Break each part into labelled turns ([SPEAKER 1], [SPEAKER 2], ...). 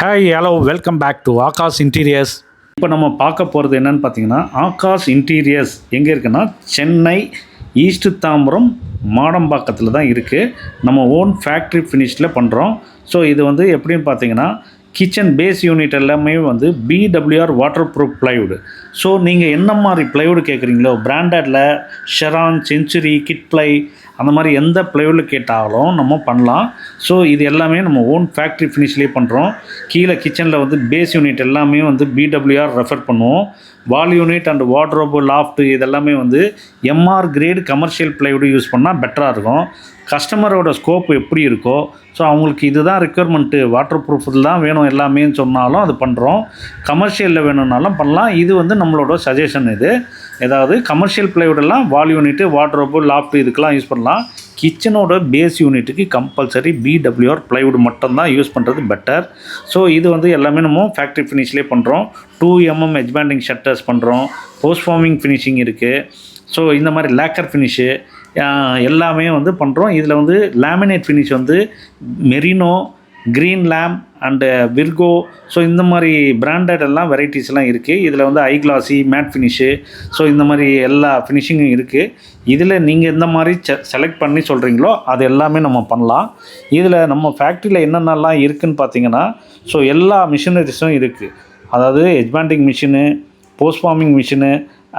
[SPEAKER 1] Hi hello welcome back to Akash Interiors. இப்போ நம்ம பார்க்க போகிறது என்னென்னு பார்த்தீங்கன்னா, ஆகாஷ் இன்டீரியர்ஸ் எங்கே இருக்குன்னா சென்னை ஈஸ்ட் தாம்பரம் மாடம்பாக்கத்தில் தான் இருக்குது. நம்ம ஓன் ஃபேக்ட்ரி ஃபினிஷில் பண்ணுறோம். ஸோ இது வந்து எப்படின்னு பார்த்தீங்கன்னா, கிச்சன் பேஸ் யூனிட் எல்லாமே வந்து PWR water proof plywood. So நீங்கள் என்ன மாதிரி ப்ளைவுட் கேட்குறீங்களோ, பிராண்டடில் ஷெரான், செஞ்சுரி, கிட் ப்ளை அந்த மாதிரி எந்த ப்ளைவுட் கேட்டாலும் நம்ம பண்ணலாம். ஸோ இது எல்லாமே நம்ம ஓன் ஃபேக்ட்ரி ஃபினிஷ்லேயே பண்ணுறோம். கீழே கிச்சனில் வந்து பேஸ் யூனிட் எல்லாமே வந்து பிடபிள்யூஆர் ரெஃபர் பண்ணுவோம். வால் யூனிட் அண்ட் வார்ட்ரோபு, லாஃப்ட்டு இதெல்லாமே வந்து MR grade commercial plywood use பண்ணால் பெட்டராக இருக்கும். கஸ்டமரோட ஸ்கோப் எப்படி இருக்கோ, ஸோ அவங்களுக்கு இதுதான் ரெக்குயர்மெண்ட்டு, வாட்டர் ப்ரூஃபில் தான் வேணும் எல்லாமே சொன்னாலும் அது பண்ணுறோம். கமர்ஷியலில் வேணும்னாலும் பண்ணலாம். இது வந்து நம்மளோட சஜஷன். இது ஏதாவது கமர்ஷியல் ப்ளைவுடெல்லாம் வால் யூனிட்டு, வார்ட்ரோபு, லாஃப்ட்டு இதுக்கெல்லாம் யூஸ் பண்ணலாம். கிச்சனோட பேஸ் யூனிட்டுக்கு கம்பல்சரி பிடபிள்யூஆர் ப்ளைவுட் மட்டும்தான் யூஸ் பண்ணுறது பெட்டர். ஸோ இது வந்து எல்லாமே நம்ம ஃபேக்ட்ரி ஃபினிஷ்லேயே பண்ணுறோம். 2mm எட்ஜ் ஷட்டர்ஸ் பண்ணுறோம். போஸ்ட் ஃபார்மிங் ஃபினிஷிங் இருக்குது. ஸோ இந்த மாதிரி லேக்கர் ஃபினிஷு எல்லாமே வந்து பண்ணுறோம். இதில் வந்து லேமினேட் ஃபினிஷ் வந்து Merino, Greenlam and Virgo, so இந்த மாதிரி பிராண்டட் எல்லாம் வெரைட்டிஸ்லாம் இருக்குது. இதில் வந்து high glossy, matte finish, so இந்த மாதிரி எல்லா ஃபினிஷிங்கும் இருக்குது. இதில் நீங்கள் எந்த மாதிரி செலக்ட் பண்ணி சொல்கிறீங்களோ அது எல்லாமே நம்ம பண்ணலாம். இதில் நம்ம ஃபேக்ட்ரியில் என்னென்னலாம் இருக்குதுன்னு பார்த்தீங்கன்னா, ஸோ எல்லா மிஷினரிஸும் இருக்குது. அதாவது edge machine, post forming machine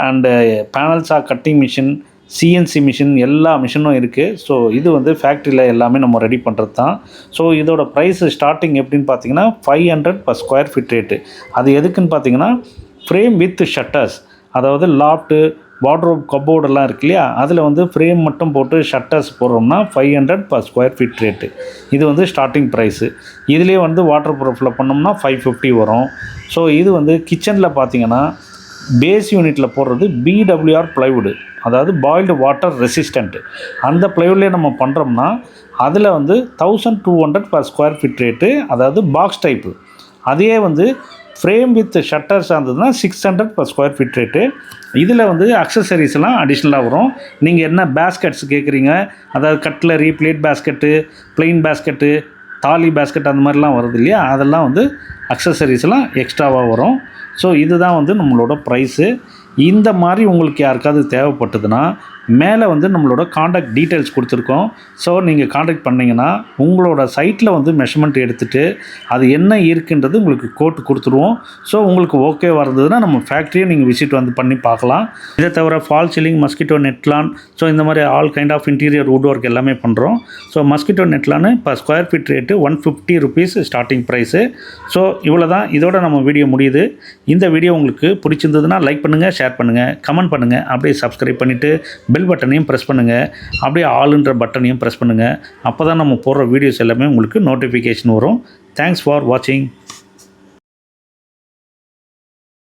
[SPEAKER 1] and panel saw cutting machine, CNC machine எல்லா மிஷினும் இருக்குது. ஸோ இது வந்து ஃபேக்ட்ரியில் எல்லாமே நம்ம ரெடி பண்ணுறது தான். ஸோ இதோட ப்ரைஸு ஸ்டார்டிங் எப்படின்னு பார்த்தீங்கன்னா 500 per square feet ரேட்டு. அது எதுக்குன்னு பார்த்தீங்கன்னா, ஃப்ரேம் வித் ஷட்டர்ஸ், அதாவது லாஃப்ட்டு, வார்ட்ரோப், கப்போர்டெல்லாம் இருக்கு இல்லையா, அதில் வந்து ஃப்ரேம் மட்டும் போட்டு ஷட்டர்ஸ் போடுறோம்னா 500 per square feet ரேட்டு. இது வந்து ஸ்டார்டிங் ப்ரைஸு. இதுலேயே வந்து வாட்டர் ப்ரூஃபில் பண்ணோம்னா 550 வரும். ஸோ இது வந்து கிச்சனில் பார்த்தீங்கன்னா பேஸ் யூனிட்டில் போடுறது பிடபிள்யூஆர் ப்ளைவுடு, அதாவது பாயில்டு வாட்டர் ரெசிஸ்டண்ட்டு. அந்த ப்ளைவுட்லேயே நம்ம பண்ணுறோம்னா அதில் வந்து 1200 per square feet ரேட்டு, அதாவது பாக்ஸ் டைப்பு. அதே வந்து ஃப்ரேம் வித் ஷட்டர்ஸ் இருந்ததுன்னா 600 per square feet ரேட்டு. இதில் வந்து அக்சசரிஸ்லாம் அடிஷ்னலாக வரும். நீங்கள் என்ன பேஸ்கெட்ஸ் கேட்குறீங்க, அதாவது cutlery, plate basket, plain basket, thali basket அந்த மாதிரிலாம் வருது இல்லையா, அதெல்லாம் வந்து அக்சசரிஸ்லாம் எக்ஸ்ட்ராவாக வரும். ஸோ இதுதான் வந்து நம்மளோட ப்ரைஸு. இந்த மாதிரி உங்களுக்கு யாருக்காவது தேவைப்பட்டதுன்னா மேலே வந்து நம்மளோட காண்டாக்ட் டீட்டெயில்ஸ் கொடுத்துருக்கோம். ஸோ நீங்கள் காண்டாக்ட் பண்ணிங்கன்னா உங்களோட சைட்டில் வந்து மெஷர்மெண்ட் எடுத்துகிட்டு அது என்ன இருக்குன்றது உங்களுக்கு கோட்டு கொடுத்துருவோம். ஸோ உங்களுக்கு ஓகே வர்றதுன்னா நம்ம ஃபேக்ட்ரியை நீங்கள் விசிட் வந்து பண்ணி பார்க்கலாம். இதை தவிர false ceiling, mosquito Netlon, so இந்த மாதிரி all kind of interior wood work எல்லாமே பண்ணுறோம். ஸோ மஸ்கிட்டோ நெட்லான்னு per square feet rate 150 rupees starting price. So இவ்வளோ தான். இதோட நம்ம வீடியோ முடியுது. இந்த வீடியோ உங்களுக்கு பிடிச்சிருந்ததுன்னா லைக் பண்ணுங்கள், ஷேர் பண்ணுங்கள், கமெண்ட் பண்ணுங்கள். அப்படியே சப்ஸ்கிரைப் பண்ணிவிட்டு பெல் பட்டனையும் ப்ரெஸ் பண்ணுங்கள். அப்படியே ஆல்ன்ற பட்டனையும் ப்ரெஸ் பண்ணுங்கள். அப்போ தான் நம்ம போடுற வீடியோஸ் எல்லாமே உங்களுக்கு நோட்டிஃபிகேஷன் வரும். தேங்க்ஸ் ஃபார் வாட்சிங்.